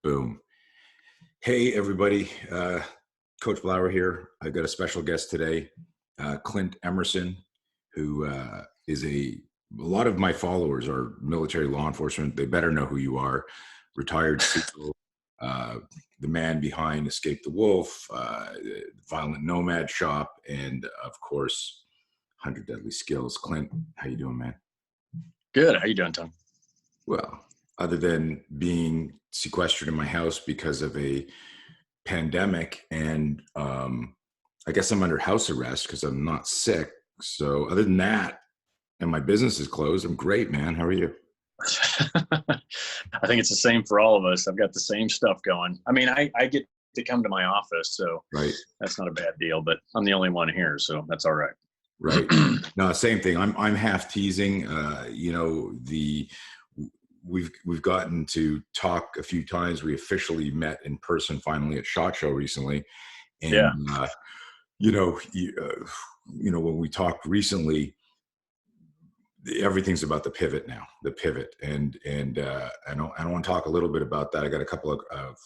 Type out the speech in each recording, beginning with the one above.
Boom. Hey, everybody. Coach Blauer here. I've got a special guest today, Clint Emerson, who is a lot of my followers are military law enforcement. They better know who you are. Retired SEAL, uh, the man behind Escape the Wolf, Violent Nomad shop, and of course, 100 Deadly Skills. Clint, how you doing, man? Good. How you doing, Tom? Well, other than being sequestered in my house because of a pandemic, and I guess I'm under house arrest because I'm not sick. So other than that, and my business is closed, I'm great, man. How are you? I think it's the same for all of us. I've got the same stuff going. I mean, I get to come to my office, so Right. that's not a bad deal, but I'm the only one here, so that's all right. Right. No, same thing. I'm half teasing. We've gotten to talk a few times. We officially met in person finally at SHOT Show recently, and Yeah. When we talked recently, everything's about the pivot now. The pivot, and I don't want to talk a little bit about that. I got a couple of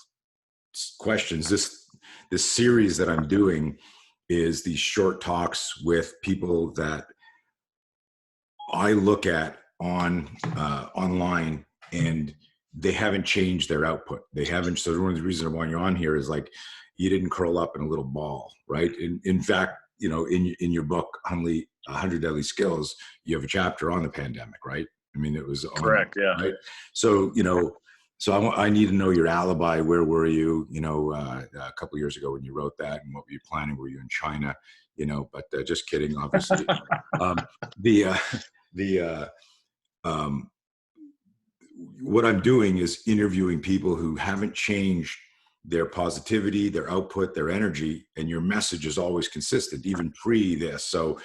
questions. This series that I'm doing is these short talks with people that I look at online, and they haven't changed their output. They haven't. So one of the reasons why you're on here is like you didn't curl up in a little ball, right? In fact, in your book, 100 Deadly Skills, you have a chapter on the pandemic, right? I mean, it was on, correct. Yeah. right. So I need to know your alibi. Where were you? A couple of years ago when you wrote that, and what were you planning? Were you in China? But just kidding, obviously. What I'm doing is interviewing people who haven't changed their positivity, their output, their energy, and your message is always consistent, even pre this. So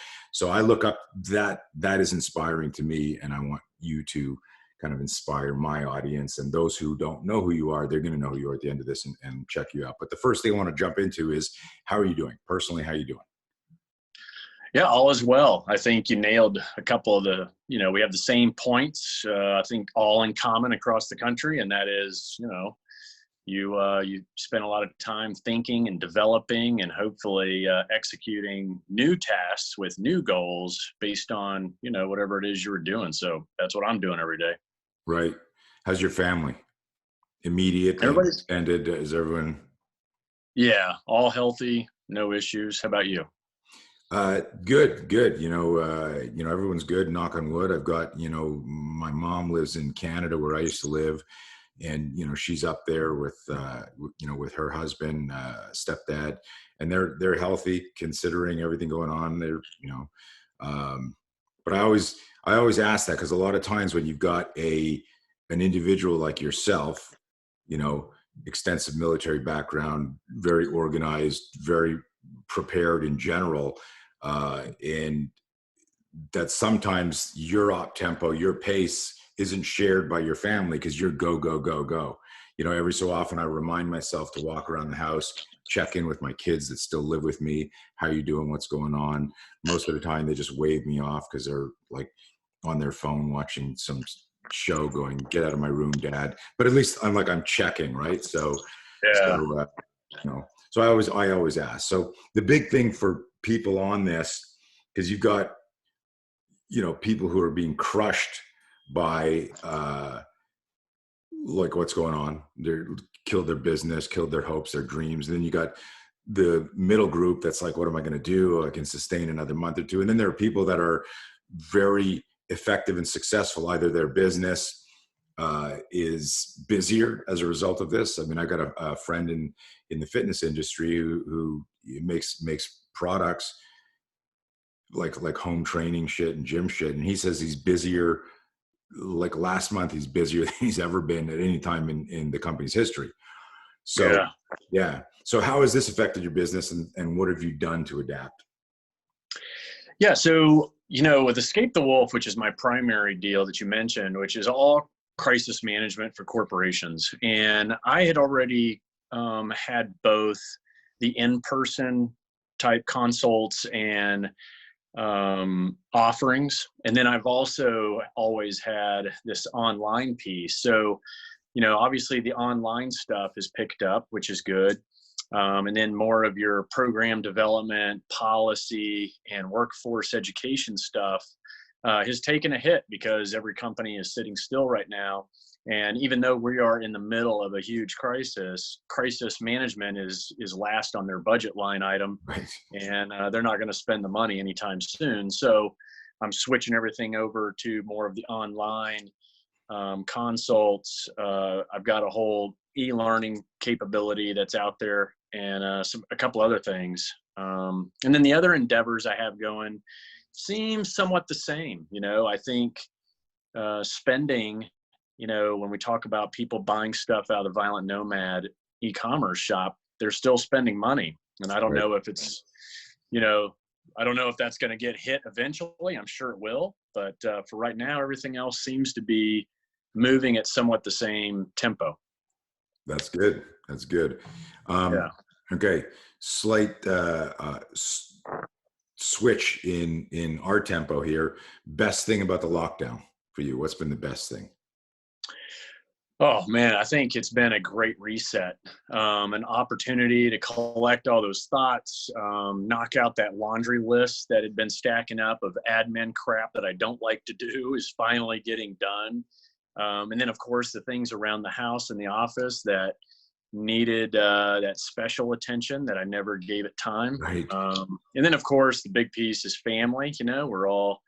I look up that is inspiring to me, and I want you to kind of inspire my audience, and those who don't know who you are, they're going to know who you are at the end of this and check you out. But the first thing I want to jump into is, how are you doing personally? How are you doing? Yeah, all is well. I think you nailed a couple of we have the same points, I think all in common across the country. And that is, you spend a lot of time thinking and developing and hopefully executing new tasks with new goals based on, whatever it is you were doing. So that's what I'm doing every day. Right. How's your family? Immediate, Everybody's extended, is everyone? Yeah, all healthy, no issues. How about you? Good. Everyone's good. Knock on wood. I've got, my mom lives in Canada where I used to live, and, she's up there with, with her husband, stepdad, and they're healthy considering everything going on there, but I always ask that, because a lot of times when you've got an individual like yourself, extensive military background, very organized, very prepared in general, and that sometimes your op tempo, your pace isn't shared by your family because you're go, go, go, go. Every so often I remind myself to walk around the house, check in with my kids that still live with me. How you doing? What's going on? Most of the time they just wave me off because they're like on their phone watching some show going, get out of my room, dad. But at least I'm checking, right? So, Yeah. so I always ask. So the big thing for people on this, because you've got, people who are being crushed by like what's going on. They're killed their business, killed their hopes, their dreams. And then you got the middle group that's like, what am I going to do? I can sustain another month or two. And then there are people that are very effective and successful. Either their business is busier as a result of this. I mean, I got a friend in the fitness industry who makes products like home training shit and gym shit. And he says he's busier. Like last month, he's busier than he's ever been at any time in the company's history. So, yeah. So how has this affected your business, and what have you done to adapt? Yeah. So, with Escape the Wolf, which is my primary deal that you mentioned, which is all crisis management for corporations. And I had already had both the in-person type consults and offerings. And then I've also always had this online piece. So obviously the online stuff is picked up, which is good. And then more of your program development, policy, and workforce education stuff has taken a hit because every company is sitting still right now. And even though we are in the middle of a huge crisis management is last on their budget line item, Right. and they're not going to spend the money anytime soon. So I'm switching everything over to more of the online consults. I've got a whole e-learning capability that's out there, and a couple other things. And then the other endeavors I have going seem somewhat the same. I think spending, when we talk about people buying stuff out of the Violent Nomad e-commerce shop, they're still spending money. And I don't Right. know if it's, I don't know if that's going to get hit eventually. I'm sure it will. But for right now, everything else seems to be moving at somewhat the same tempo. That's good. That's good. Yeah. Okay. Slight switch in our tempo here. Best thing about the lockdown for you? What's been the best thing? Oh man, I think it's been a great reset, an opportunity to collect all those thoughts, knock out that laundry list that had been stacking up of admin crap that I don't like to do is finally getting done. And then of course the things around the house and the office that needed that special attention that I never gave it time. Right. And then of course the big piece is family. We're all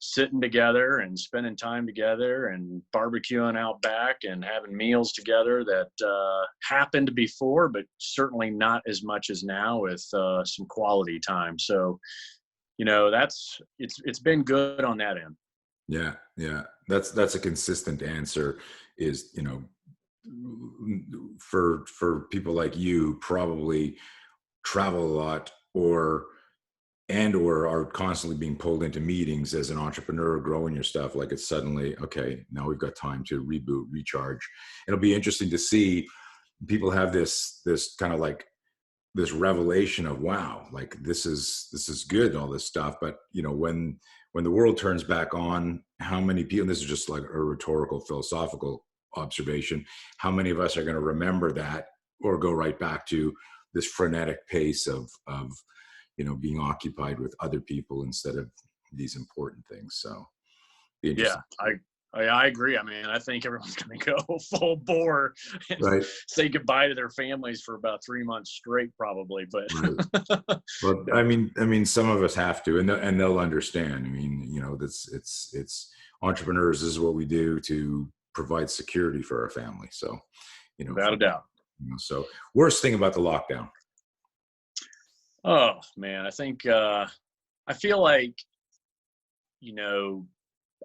sitting together and spending time together and barbecuing out back and having meals together that happened before, but certainly not as much as now with some quality time. So, it's been good on that end. Yeah. Yeah. That's a consistent answer is, for people like you probably travel a lot or are constantly being pulled into meetings as an entrepreneur, growing your stuff. Like it's suddenly, okay, now we've got time to reboot, recharge. It'll be interesting to see people have this kind of like this revelation of, wow, like this is good, all this stuff. But when the world turns back on, how many people, and this is just like a rhetorical, philosophical observation, how many of us are going to remember that or go right back to this frenetic pace of being occupied with other people instead of these important things. So Yeah, interesting. I agree. I mean, I think everyone's going to go full bore and Right. say goodbye to their families for about 3 months straight, probably. But Right. Well, yeah. I mean, some of us have to, and they'll understand. I mean, that's it's entrepreneurs. This is what we do to provide security for our family. So, Without a doubt. So worst thing about the lockdown. Oh man, I think I feel like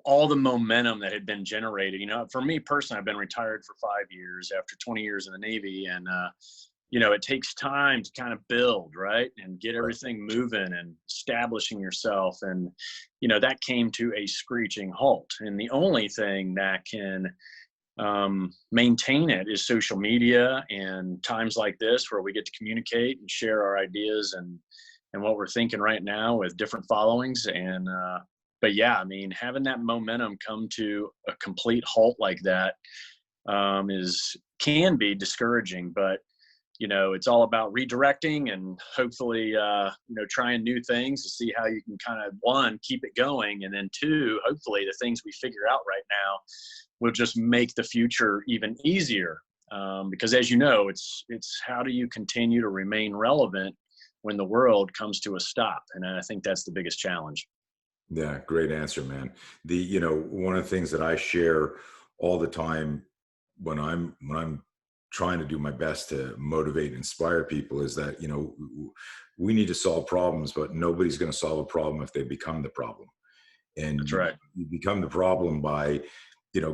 all the momentum that had been generated. For me personally, I've been retired for 5 years after 20 years in the Navy, and it takes time to kind of build, right, and get everything moving and establishing yourself, and that came to a screeching halt. And the only thing that can maintain it is social media and times like this where we get to communicate and share our ideas and what we're thinking right now with different followings. And but yeah, I mean, having that momentum come to a complete halt like that can be discouraging. But it's all about redirecting and hopefully trying new things to see how you can kind of, one, keep it going, and then two, hopefully the things we figure out right now will just make the future even easier. Because as you know, it's how do you continue to remain relevant when the world comes to a stop? And I think that's the biggest challenge. Yeah, great answer, man. One of the things that I share all the time when I'm trying to do my best to motivate and inspire people is that, we need to solve problems, but nobody's going to solve a problem if they become the problem. And That's right. you become the problem by,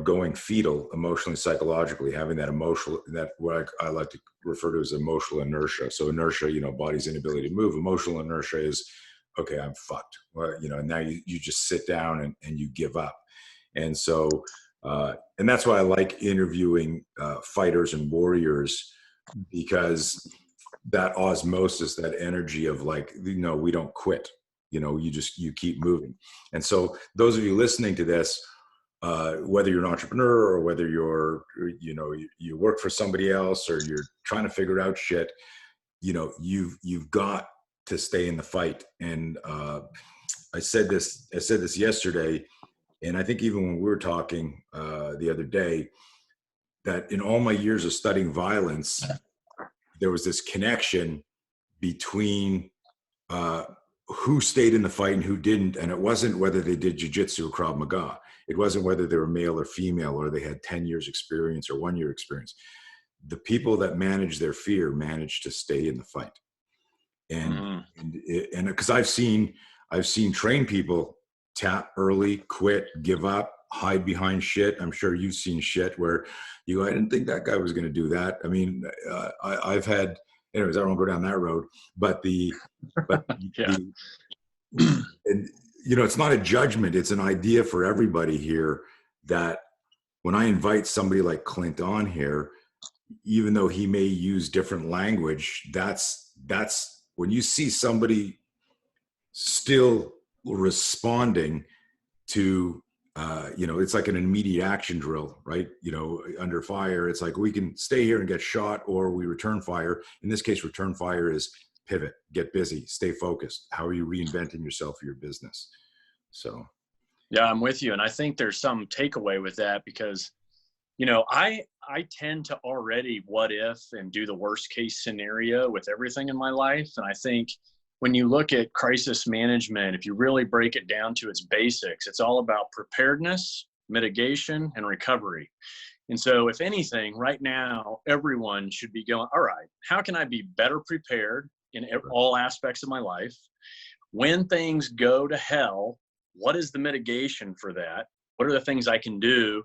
going fetal emotionally, psychologically, having that what I like to refer to as emotional inertia. So inertia, body's inability to move. Emotional inertia is, okay, I'm fucked. Well, now you just sit down and you give up. And so, and that's why I like interviewing fighters and warriors, because that osmosis, that energy of like, we don't quit, you keep moving. And so those of you listening to this, whether you're an entrepreneur or whether you're, you work for somebody else or you're trying to figure out shit, you've got to stay in the fight. And I said this yesterday, and I think even when we were talking the other day, that in all my years of studying violence, there was this connection between who stayed in the fight and who didn't. And it wasn't whether they did jujitsu or Krav Maga. It wasn't whether they were male or female, or they had 10 years experience or 1 year experience. The people that managed their fear managed to stay in the fight. And because I've seen trained people tap early, quit, give up, hide behind shit. I'm sure you've seen shit where you go, I didn't think that guy was going to do that. I mean, I've had, anyways, I don't go down that road, but Yeah. and it's not a judgment. It's an idea for everybody here, that when I invite somebody like Clint on here, even though he may use different language, that's when you see somebody still responding to, it's like an immediate action drill, right? Under fire, it's like we can stay here and get shot, or we return fire. In this case, return fire is pivot, get busy, stay focused. How are you reinventing yourself for your business? So, yeah, I'm with you. And I think there's some takeaway with that, because, I tend to already what if and do the worst case scenario with everything in my life. And I think when you look at crisis management, if you really break it down to its basics, it's all about preparedness, mitigation, and recovery. And so if anything, right now, everyone should be going, all right, how can I be better prepared in all aspects of my life? When things go to hell, what is the mitigation for that? What are the things I can do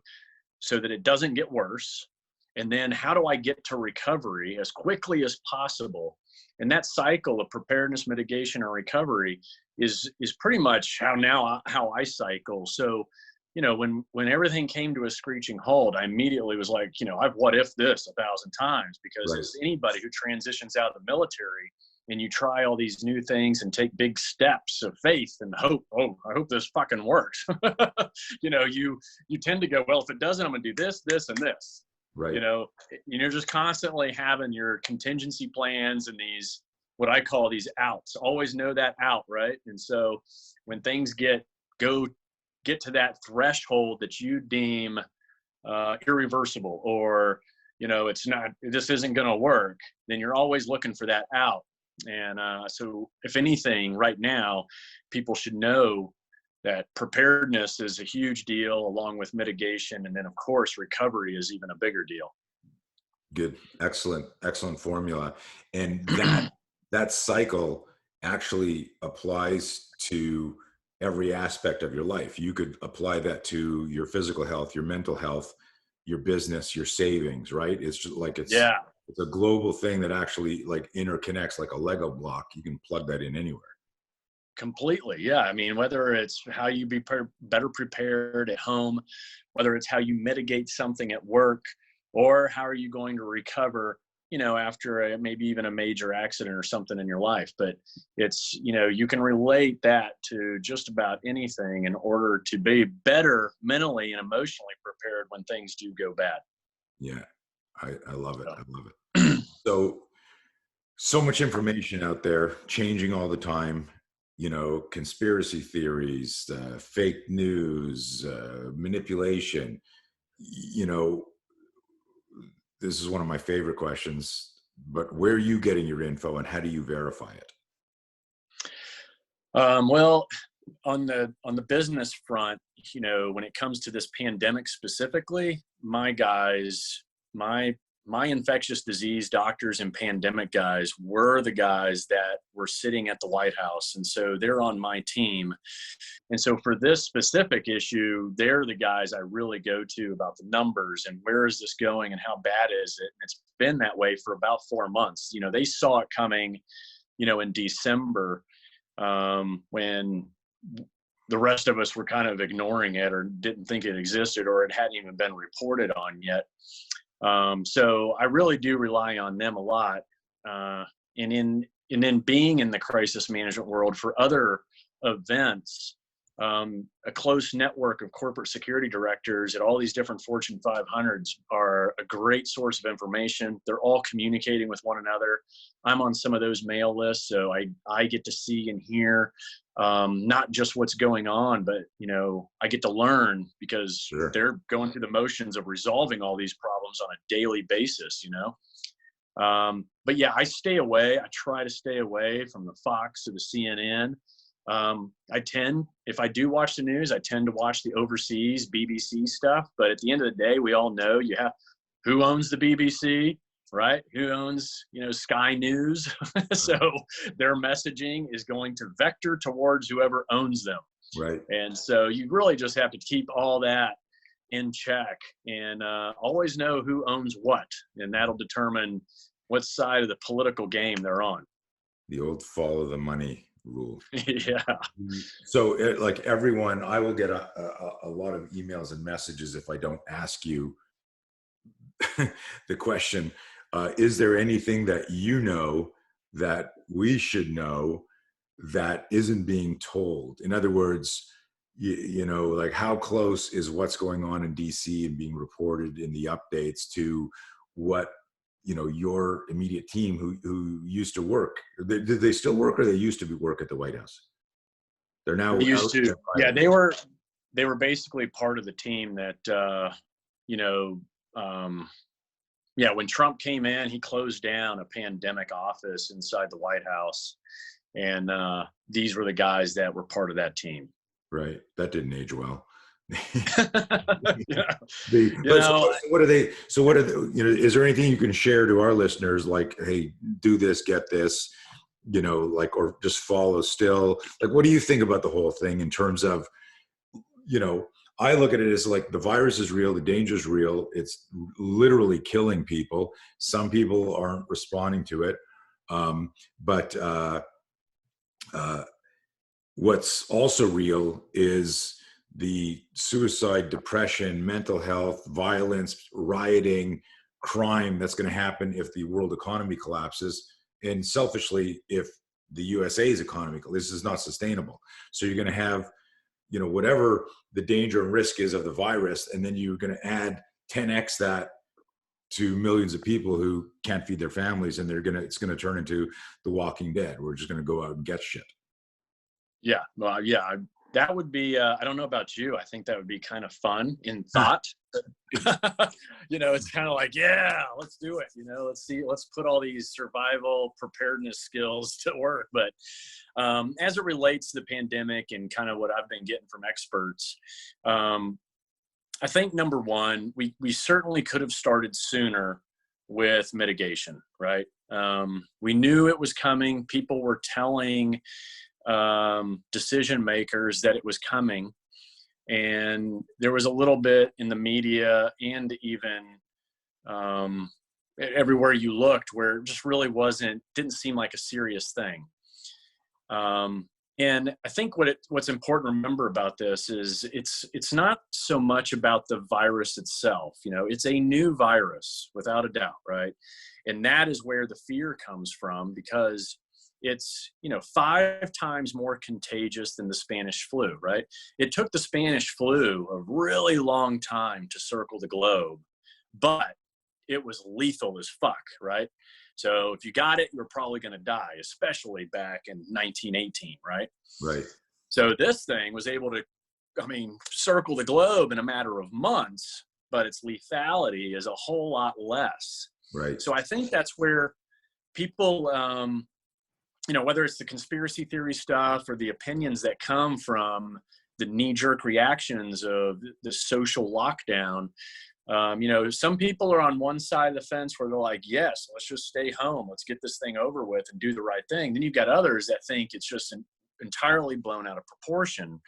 so that it doesn't get worse? And then how do I get to recovery as quickly as possible? And that cycle of preparedness, mitigation, and recovery is pretty much how I cycle. So, when everything came to a screeching halt, I immediately was like, I've what if this 1,000 times, because right. as anybody who transitions out of the military and you try all these new things and take big steps of faith and hope, I hope this fucking works. You tend to go, well, if it doesn't, I'm going to do this, this, and this. Right. You're just constantly having your contingency plans and these, what I call these outs. Always know that out, right? And so when things get to that threshold that you deem irreversible, or this isn't going to work, then you're always looking for that out. And so if anything, right now, people should know that preparedness is a huge deal, along with mitigation. And then, of course, recovery is even a bigger deal. Good. Excellent formula. And that cycle actually applies to every aspect of your life. You could apply that to your physical health, your mental health, your business, your savings, right? It's just like, it's a global thing that actually like interconnects like a Lego block. You can plug that in anywhere. Completely. Yeah. I mean, whether it's how you be better prepared at home, whether it's how you mitigate something at work, or how are you going to recover, after maybe even a major accident or something in your life. But it's, you can relate that to just about anything in order to be better mentally and emotionally prepared when things do go bad. Yeah. I love it. I love it. So much information out there, changing all the time. Conspiracy theories, fake news, manipulation. This is one of my favorite questions, but where are you getting your info and how do you verify it? Well, on the business front, when it comes to this pandemic specifically, my guys, my infectious disease doctors and pandemic guys were the guys that were sitting at the White House. And so they're on my team. And so for this specific issue, they're the guys I really go to about the numbers and where is this going and how bad is it? And it's been that way for about 4 months. They saw it coming, in December, when the rest of us were kind of ignoring it or didn't think it existed, or it hadn't even been reported on yet. So I really do rely on them a lot. And then being in the crisis management world for other events, a close network of corporate security directors at all these different Fortune 500s are a great source of information. They're all communicating with one another. I'm on some of those mail lists, so I get to see and hear not just what's going on, but I get to learn because Sure. they're going through the motions of resolving all these problems on a daily basis. But yeah, I stay away. I try to stay away from the Fox or the CNN. If I do watch the news, I tend to watch the overseas BBC stuff. But at the end of the day, we all know who owns the BBC, right? Who owns, Sky News. So their messaging is going to vector towards whoever owns them. Right. And so you really just have to keep all that in check and always know who owns what. And that'll determine what side of the political game they're on. The old follow the money rule. Yeah. So like everyone, I will get a lot of emails and messages if I don't ask you the question, is there anything that that we should know that isn't being told? In other words, like how close is what's going on in DC and being reported in the updates to what your immediate team who used to work, did they still work, or they used to work at the White House? They're now used to. Yeah, they were basically part of the team that when Trump came in, he closed down a pandemic office inside the White House, and these were the guys that were part of that team. Right. That didn't age well. Yeah. What are they? Is there anything you can share to our listeners? Like, hey, do this, get this, or just follow still. Like, what do you think about the whole thing in terms of, I look at it as like the virus is real, the danger is real. It's literally killing people. Some people aren't responding to it. But what's also real is the suicide, depression, mental health, violence, rioting, crime that's going to happen if the world economy collapses. And selfishly, if the USA's economy, this is not sustainable. So you're going to have, whatever the danger and risk is of the virus, and then you're going to add 10x that to millions of people who can't feed their families, and it's going to turn into The Walking Dead. We're just going to go out and get shit. Yeah. Well, yeah, that would be, I don't know about you. I think that would be kind of fun in thought. It's kind of like, yeah, let's do it. Let's put all these survival preparedness skills to work. But as it relates to the pandemic and kind of what I've been getting from experts, I think number one, we certainly could have started sooner with mitigation, right? We knew it was coming. People were telling decision makers that it was coming, and there was a little bit in the media and even everywhere you looked where it just really didn't seem like a serious thing. And I think what's important to remember about this is it's not so much about the virus itself. It's a new virus without a doubt, right? And that is where the fear comes from, because it's 5 times more contagious than the Spanish flu, right? It took the Spanish flu a really long time to circle the globe, but it was lethal as fuck, right? So if you got it, you're probably going to die, especially back in 1918, right? Right. So this thing was able to, circle the globe in a matter of months, but its lethality is a whole lot less. Right. So I think that's where people, whether it's the conspiracy theory stuff or the opinions that come from the knee-jerk reactions of the social lockdown, some people are on one side of the fence where they're like, yes, let's just stay home. Let's get this thing over with and do the right thing. Then you've got others that think it's just entirely blown out of proportion.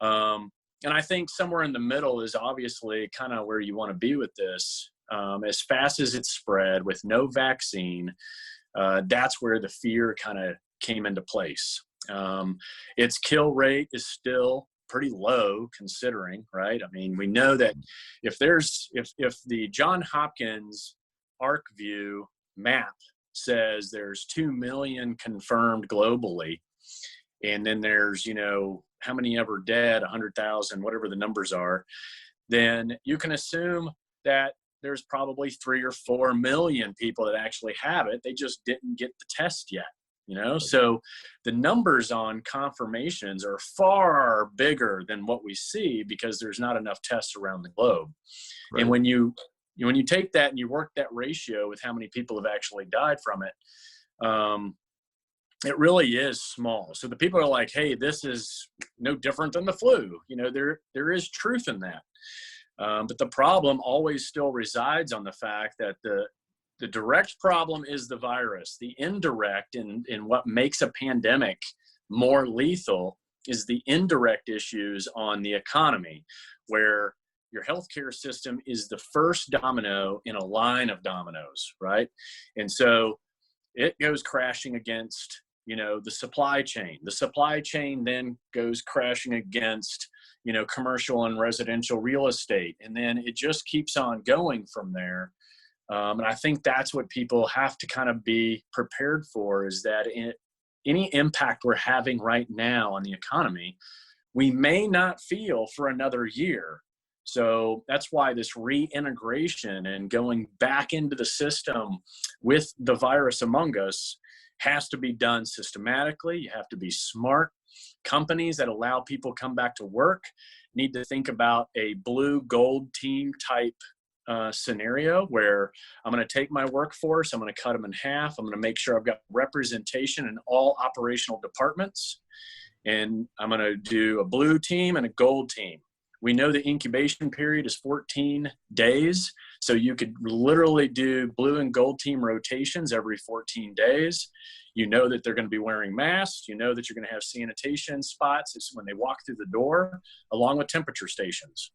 And I think somewhere in the middle is obviously kind of where you want to be with this. As fast as it's spread with no vaccine, that's where the fear kind of came into place. Its kill rate is still pretty low considering, right? We know that if the John Hopkins ArcView map says there's 2 million confirmed globally, and then there's, how many ever dead, 100,000, whatever the numbers are, then you can assume that there's probably 3 or 4 million people that actually have it. They just didn't get the test yet, you know? So the numbers on confirmations are far bigger than what we see because there's not enough tests around the globe. Right. And when you take that and you work that ratio with how many people have actually died from it, it really is small. So the people are like, hey, this is no different than the flu. You know, there is truth in that. But the problem always still resides on the fact that the direct problem is the virus. The indirect and what makes a pandemic more lethal is the indirect issues on the economy, where your healthcare system is the first domino in a line of dominoes, right? And so it goes crashing against, you know, the supply chain. The supply chain then goes crashing against, you know, commercial and residential real estate. And then it just keeps on going from there. And I think that's what people have to kind of be prepared for, is that any impact we're having right now on the economy, we may not feel for another year. So that's why this reintegration and going back into the system with the virus among us has to be done systematically. You have to be smart. Companies that allow people come back to work need to think about a blue gold team type scenario, where I'm going to take my workforce, I'm going to cut them in half, I'm going to make sure I've got representation in all operational departments, and I'm going to do a blue team and a gold team. We know the incubation period is 14 days, so you could literally do blue and gold team rotations every 14 days. You know that they're going to be wearing masks. You know that you're going to have sanitation spots when they walk through the door, along with temperature stations.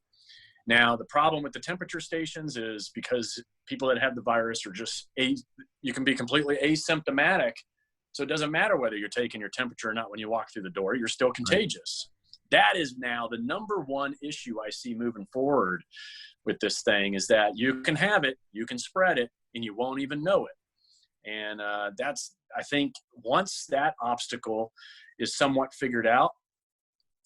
Now, the problem with the temperature stations is because people that have the virus are just, you can be completely asymptomatic. So it doesn't matter whether you're taking your temperature or not when you walk through the door, you're still contagious. That is now the number one issue I see moving forward with this thing, is that you can have it, you can spread it, and you won't even know it. And that's, I think, once that obstacle is somewhat figured out,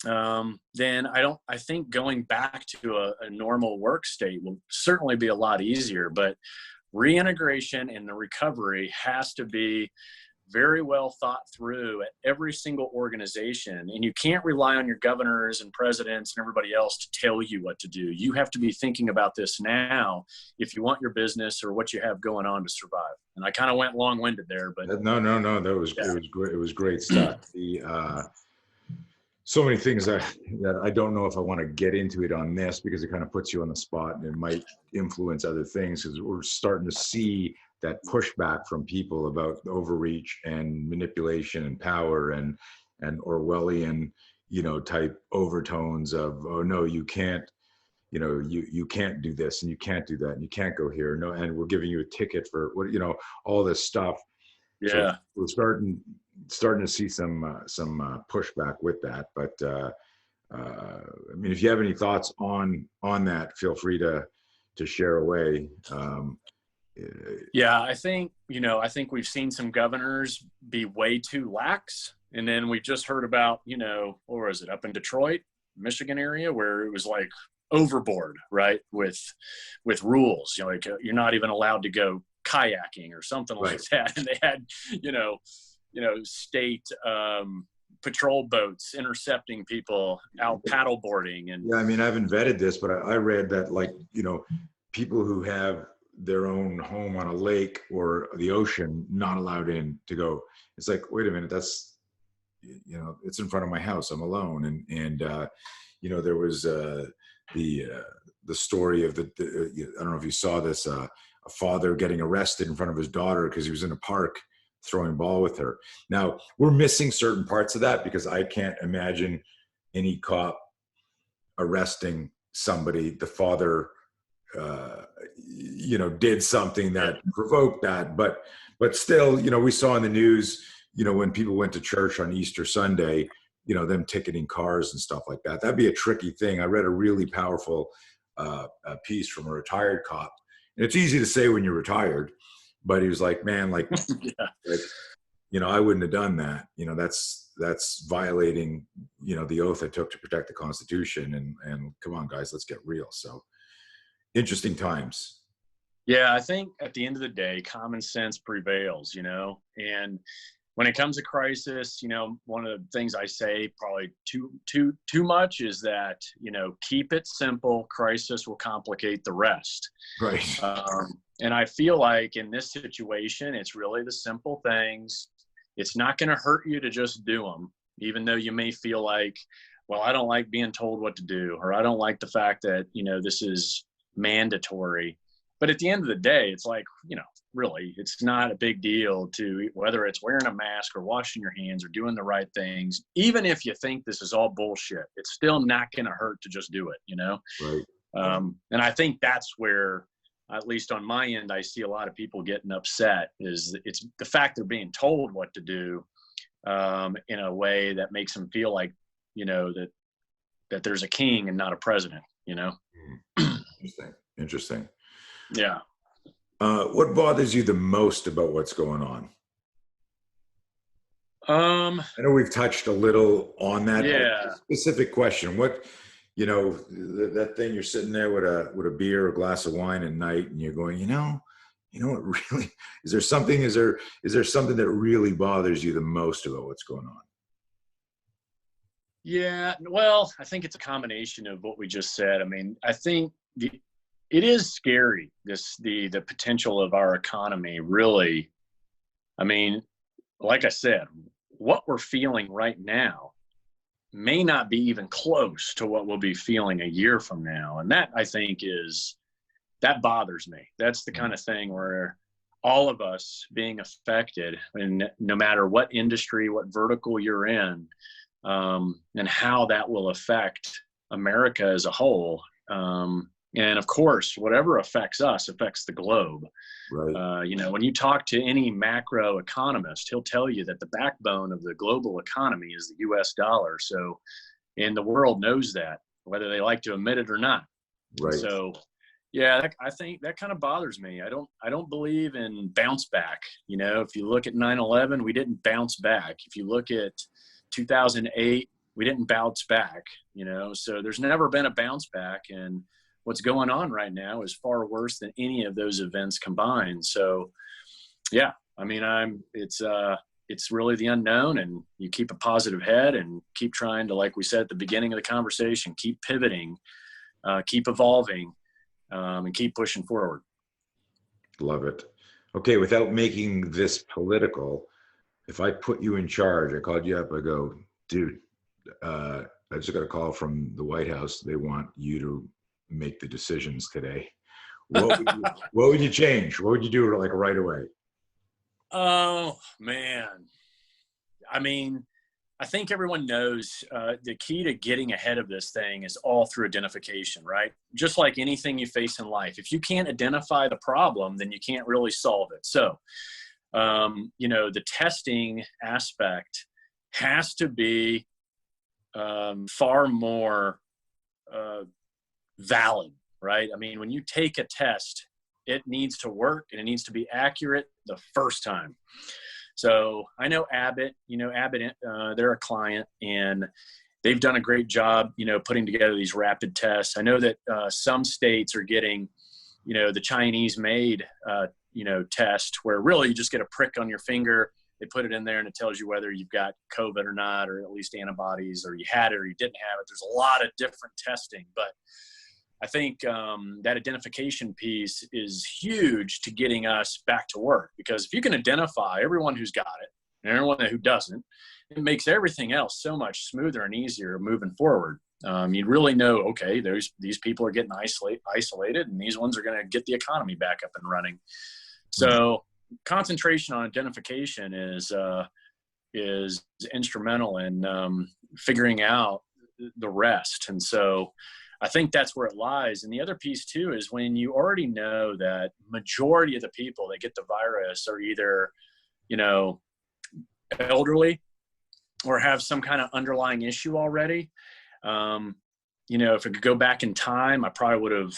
then I think going back to a normal work state will certainly be a lot easier. But reintegration and the recovery has to be very well thought through at every single organization. And you can't rely on your governors and presidents and everybody else to tell you what to do. You have to be thinking about this now if you want your business or what you have going on to survive. And I kind of went long-winded there, but no, that was it was great. It was great stuff. So many things that I don't know if I want to get into it on this, because it kind of puts you on the spot and it might influence other things, because we're starting to see that pushback from people about overreach and manipulation and power and Orwellian, you know, type overtones of, oh no, you can't, you know, you can't do this and you can't do that and you can't go here. No, and we're giving you a ticket for what, you know, all this stuff. yeah. So we're starting to see some pushback with that. But I mean, if you have any thoughts on that, feel free to share away. Yeah, I think we've seen some governors be way too lax. And then we just heard about, you know, or is it up in Detroit, Michigan area, where it was like overboard, right? With rules, you know, like you're not even allowed to go kayaking or something like that. And they had, you know, state patrol boats intercepting people out paddleboarding. And yeah, I mean, I haven't vetted this, but I read that, like, you know, people who have their own home on a lake or the ocean not allowed in to go. It's like, wait a minute, that's, you know, it's in front of my house, I'm alone. And you know, there was the story of I don't know if you saw this, a father getting arrested in front of his daughter because he was in a park throwing ball with her. Now, we're missing certain parts of that, because I can't imagine any cop arresting somebody. The father you know, did something that provoked that, but still, you know, we saw in the news, you know, when people went to church on Easter Sunday, you know, them ticketing cars and stuff like that. That'd be a tricky thing. I read a really powerful piece from a retired cop, and it's easy to say when you're retired, but he was like, man, like, yeah. like, you know, I wouldn't have done that. You know, that's that's violating, the oath I took to protect the Constitution. And come on, guys, let's get real. So interesting times. Yeah, I think at the end of the day, common sense prevails, and when it comes to crisis, one of the things I say probably too much is that, keep it simple. Crisis will complicate the rest. Right. And I feel like in this situation, it's really the simple things. It's not going to hurt you to just do them, even though you may feel like, well, I don't like being told what to do, or I don't like the fact that, this is mandatory. But at the end of the day, it's like, really, it's not a big deal to whether it's wearing a mask or washing your hands or doing the right things. Even if you think this is all bullshit, it's still not going to hurt to just do it, Right. And I think that's where, at least on my end, I see a lot of people getting upset is it's the fact they're being told what to do in a way that makes them feel like, that there's a king and not a president, Interesting. Yeah. What bothers you the most about what's going on? I know we've touched a little on that. Yeah. Specific question. What, that thing you're sitting there with a beer, a glass of wine at night, and you're going, what really is there something that really bothers you the most about what's going on? Yeah. Well, I think it's a combination of what we just said. I mean, I think it is scary, the potential of our economy, really. I mean, like I said, what we're feeling right now may not be even close to what we'll be feeling a year from now. And that, I think, that bothers me. That's the kind of thing where all of us being affected, and no matter what industry, what vertical you're in, and how that will affect America as a whole. And of course, whatever affects us affects the globe. Right. When you talk to any macro economist, he'll tell you that the backbone of the global economy is the US dollar. So, and the world knows that, whether they like to admit it or not. Right. So, yeah, I think that kind of bothers me. I don't believe in bounce back. If you look at 9/11, we didn't bounce back. If you look at 2008, we didn't bounce back, so there's never been a bounce back. And what's going on right now is far worse than any of those events combined. So, yeah, I mean, it's really the unknown, and you keep a positive head and keep trying to, like we said at the beginning of the conversation, keep pivoting, keep evolving, and keep pushing forward. Love it. Okay. Without making this political, if I put you in charge, I called you up, I go, dude, I just got a call from the White House. They want you to make the decisions today. What would you change? What would you do right away? Oh, man. I mean, I think everyone knows the key to getting ahead of this thing is all through identification, right? Just like anything you face in life. If you can't identify the problem, then you can't really solve it. So, the testing aspect has to be far more valid, right? I mean, when you take a test, it needs to work and it needs to be accurate the first time. So I know Abbott, they're a client and they've done a great job, putting together these rapid tests. I know that some states are getting, the Chinese made, test where really you just get a prick on your finger. They put it in there and it tells you whether you've got COVID or not, or at least antibodies, or you had it or you didn't have it. There's a lot of different testing, but I think that identification piece is huge to getting us back to work, because if you can identify everyone who's got it and everyone who doesn't, it makes everything else so much smoother and easier moving forward. You really know, okay, these people are getting isolated and these ones are going to get the economy back up and running. So concentration on identification is instrumental in figuring out the rest. And so I think that's where it lies. And the other piece too is when you already know that majority of the people that get the virus are either, elderly or have some kind of underlying issue already. If it could go back in time, I probably would have,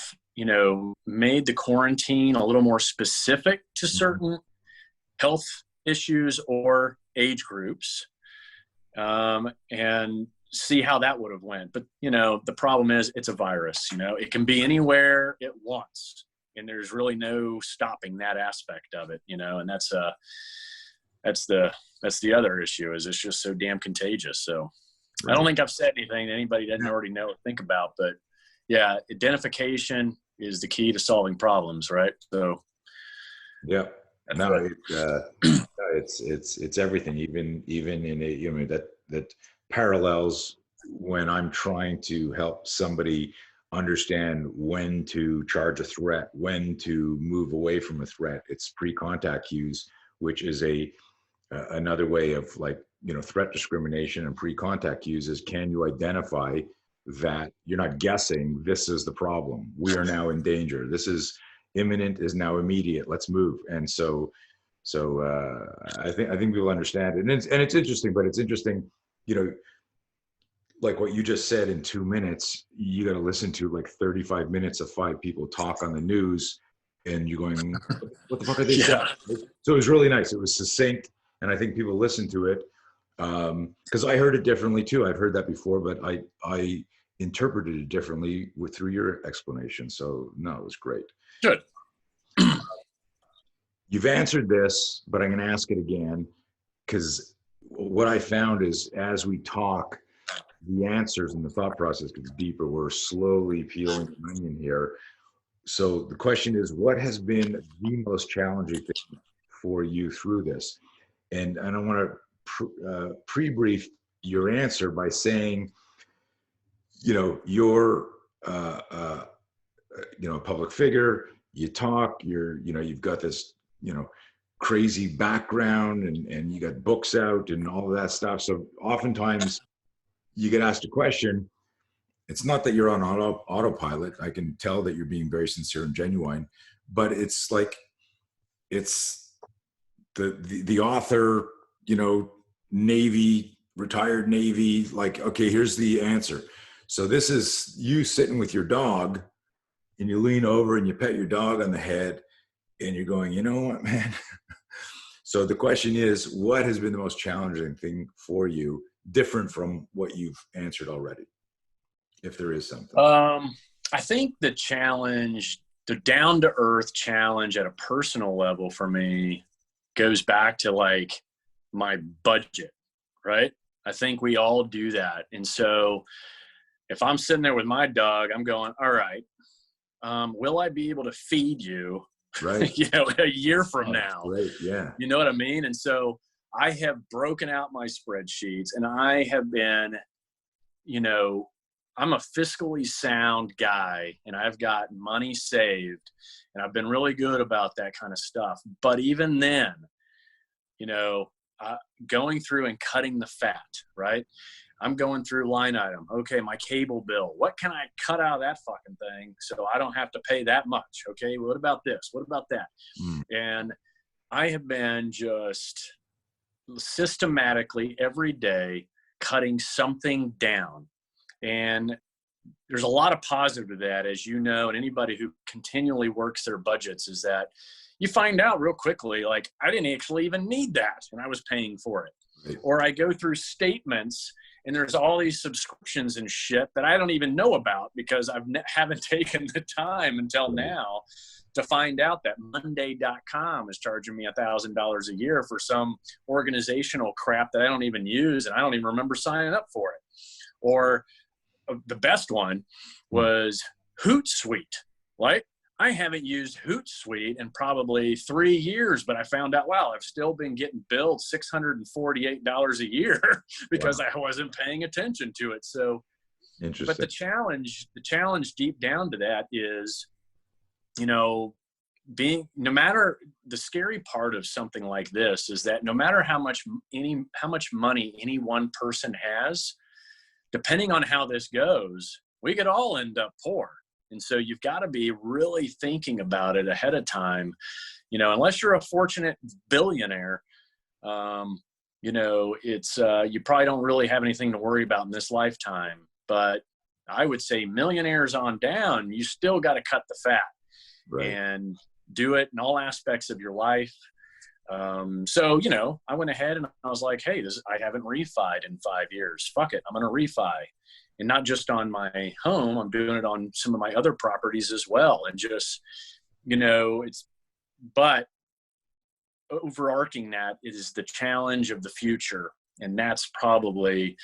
made the quarantine a little more specific to certain health issues or age groups. and see how that would have went. But, you know, the problem is it's a virus, you know, it can be anywhere it wants, and there's really no stopping that aspect of it, you know, and that's the other issue, is it's just so damn contagious. So I don't think I've said anything that anybody doesn't already know or think about, but yeah, identification is the key to solving problems, right? So yeah, no, it's everything. Even in a, you know, that parallels when I'm trying to help somebody understand when to charge a threat, when to move away from a threat. It's pre-contact cues, which is another way of, like, you know, threat discrimination and pre-contact cues is, can you identify that you're not guessing, this is the problem, we are now in danger, this is imminent, is now immediate, let's move. And so I think people understand it. And it's interesting, but it's interesting, you know, like what you just said, in 2 minutes you got to listen to like 35 minutes of 5 people talk on the news, and you're going, what the fuck are they saying? So it was really nice, it was succinct, and I think people listened to it, because I heard it differently too. I've heard that before, but I interpreted it differently through your explanation. So no, it was great. Good. You've answered this, but I'm going to ask it again, because what I found is, as we talk, the answers and the thought process gets deeper. We're slowly peeling the onion here. So the question is, what has been the most challenging thing for you through this? And I want to pre-brief your answer by saying, you know, you're you know, a public figure, you talk, you know, you've got this, you know, crazy background, and you got books out and all of that stuff. So oftentimes you get asked a question, it's not that you're on autopilot. I can tell that you're being very sincere and genuine, but it's like, it's the author, you know, retired Navy, like, okay, here's the answer. So this is you sitting with your dog, and you lean over and you pet your dog on the head, and you're going, you know what, man? So the question is, what has been the most challenging thing for you, different from what you've answered already, if there is something? I think the challenge, the down to earth challenge at a personal level for me, goes back to like my budget, right? I think we all do that. And so if I'm sitting there with my dog, I'm going, all right, will I be able to feed you, right, you know, a year from now? Right. Yeah. You know what I mean? And so I have broken out my spreadsheets, and I have been, you know, I'm a fiscally sound guy, and I've got money saved, and I've been really good about that kind of stuff. But even then, you know, going through and cutting the fat, right? I'm going through line item. Okay, my cable bill. What can I cut out of that fucking thing so I don't have to pay that much? Okay, what about this? What about that? And I have been just systematically every day cutting something down. And there's a lot of positive to that, as you know, and anybody who continually works their budgets, is that you find out real quickly, like, I didn't actually even need that, and I was paying for it. Right. Or I go through statements, and there's all these subscriptions and shit that I don't even know about, because I haven't taken the time until now to find out that Monday.com is charging me $1,000 a year for some organizational crap that I don't even use, and I don't even remember signing up for it. Or the best one was Hootsuite. Like, I haven't used Hootsuite in probably 3 years, but I found out, wow, I've still been getting billed $648 a year because I wasn't paying attention to it. So, interesting. But the challenge deep down to that is, you know, no matter, the scary part of something like this is that no matter how much money any one person has, depending on how this goes, we could all end up poor. And so you've got to be really thinking about it ahead of time. You know, unless you're a fortunate billionaire, you know, it's you probably don't really have anything to worry about in this lifetime. But I would say millionaires on down, you still got to cut the fat, right, and do it in all aspects of your life. So, you know, I went ahead and I was like, hey, I haven't refied in 5 years. Fuck it. I'm going to refi. And not just on my home, I'm doing it on some of my other properties as well. And just, you know, but overarching that is the challenge of the future. And that's probably,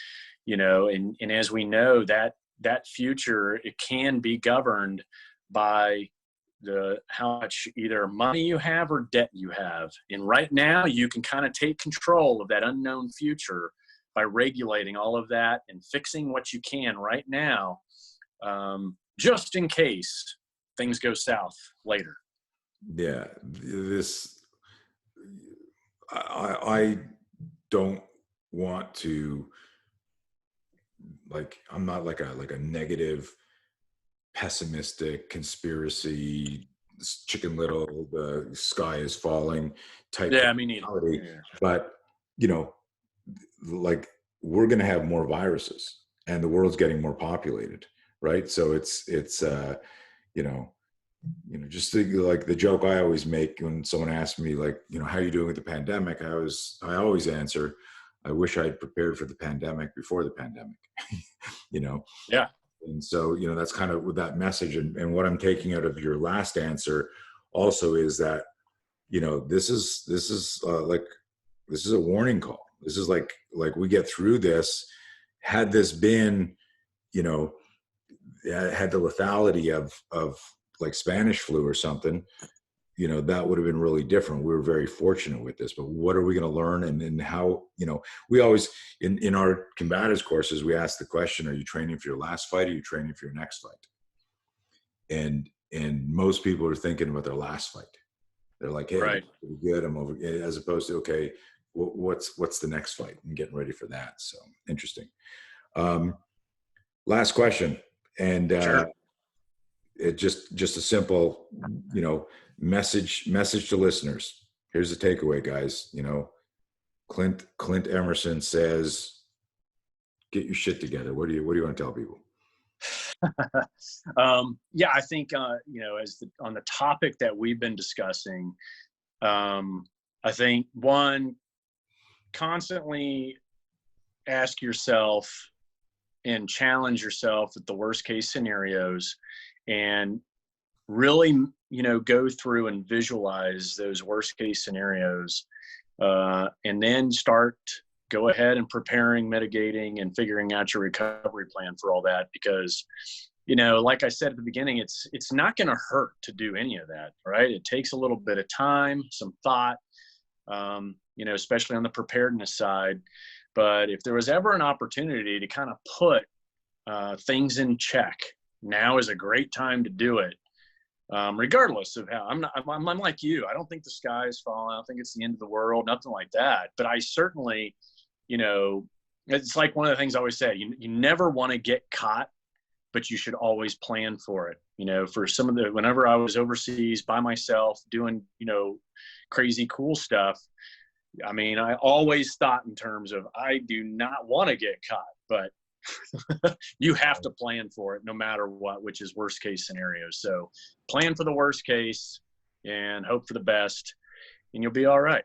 you know, and as we know, that future, it can be governed by how much either money you have or debt you have. And right now you can kind of take control of that unknown future by regulating all of that and fixing what you can right now, just in case things go south later. Yeah, I don't want to, like, I'm not like a negative, pessimistic conspiracy, Chicken Little, the sky is falling type Yeah, me neither. mentality. Yeah. But, you know, like, we're going to have more viruses and the world's getting more populated, right? So it's you know, just like the joke I always make when someone asks me, like, how are you doing with the pandemic? I always answer, I wish I'd prepared for the pandemic before the pandemic. you know Yeah. And so, that's kind of with that message. And what I'm taking out of your last answer also is that, this is a warning call. This is like we get through this. Had this been, had the lethality of like Spanish flu or something, that would have been really different. We were very fortunate with this, but what are we going to learn? And how, we always, in our combatives courses, we ask the question, are you training for your last fight? Or are you training for your next fight? And most people are thinking about their last fight. They're like, hey, right. I'm good, I'm over, as opposed to, okay, what's the next fight, and getting ready for that. So interesting. Last question. And, Sure. it just a simple, message to listeners. Here's the takeaway, guys. Clint Emerson says, get your shit together. What do you want to tell people? Yeah, I think, on the topic that we've been discussing, I think one, constantly ask yourself and challenge yourself at the worst case scenarios, and really, go through and visualize those worst case scenarios, and then go ahead and preparing, mitigating, and figuring out your recovery plan for all that. Because, like I said at the beginning, it's not going to hurt to do any of that, right? It takes a little bit of time, some thought, especially on the preparedness side. But if there was ever an opportunity to kind of put things in check, now is a great time to do it. Regardless of how I'm like you. I don't think the sky is falling. I don't think it's the end of the world, nothing like that. But I certainly, it's like one of the things I always say, you never want to get caught, but you should always plan for it. For some of whenever I was overseas by myself doing, crazy cool stuff, I mean, I always thought in terms of, I do not want to get caught, but you have to plan for it no matter what, which is worst case scenario. So plan for the worst case and hope for the best, and you'll be all right.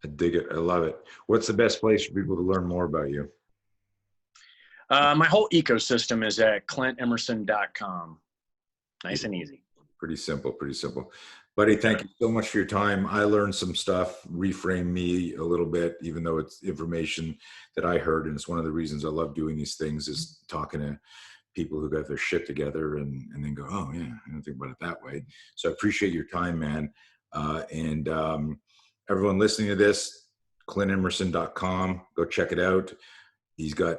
I dig it. I love it. What's the best place for people to learn more about you? My whole ecosystem is at clintemerson.com. Nice and easy. Pretty simple. Buddy, thank you so much for your time. I learned some stuff, reframed me a little bit, even though it's information that I heard. And it's one of the reasons I love doing these things, is talking to people who got their shit together and then go, oh yeah, I didn't think about it that way. So I appreciate your time, man. And everyone listening to this, clintemerson.com, go check it out. He's got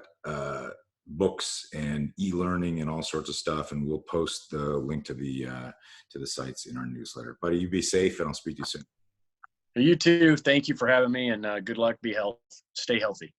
books and e-learning and all sorts of stuff, and we'll post the link to the sites in our newsletter. Buddy, you be safe, and I'll speak to you soon. You too. Thank you for having me, and good luck. Stay healthy.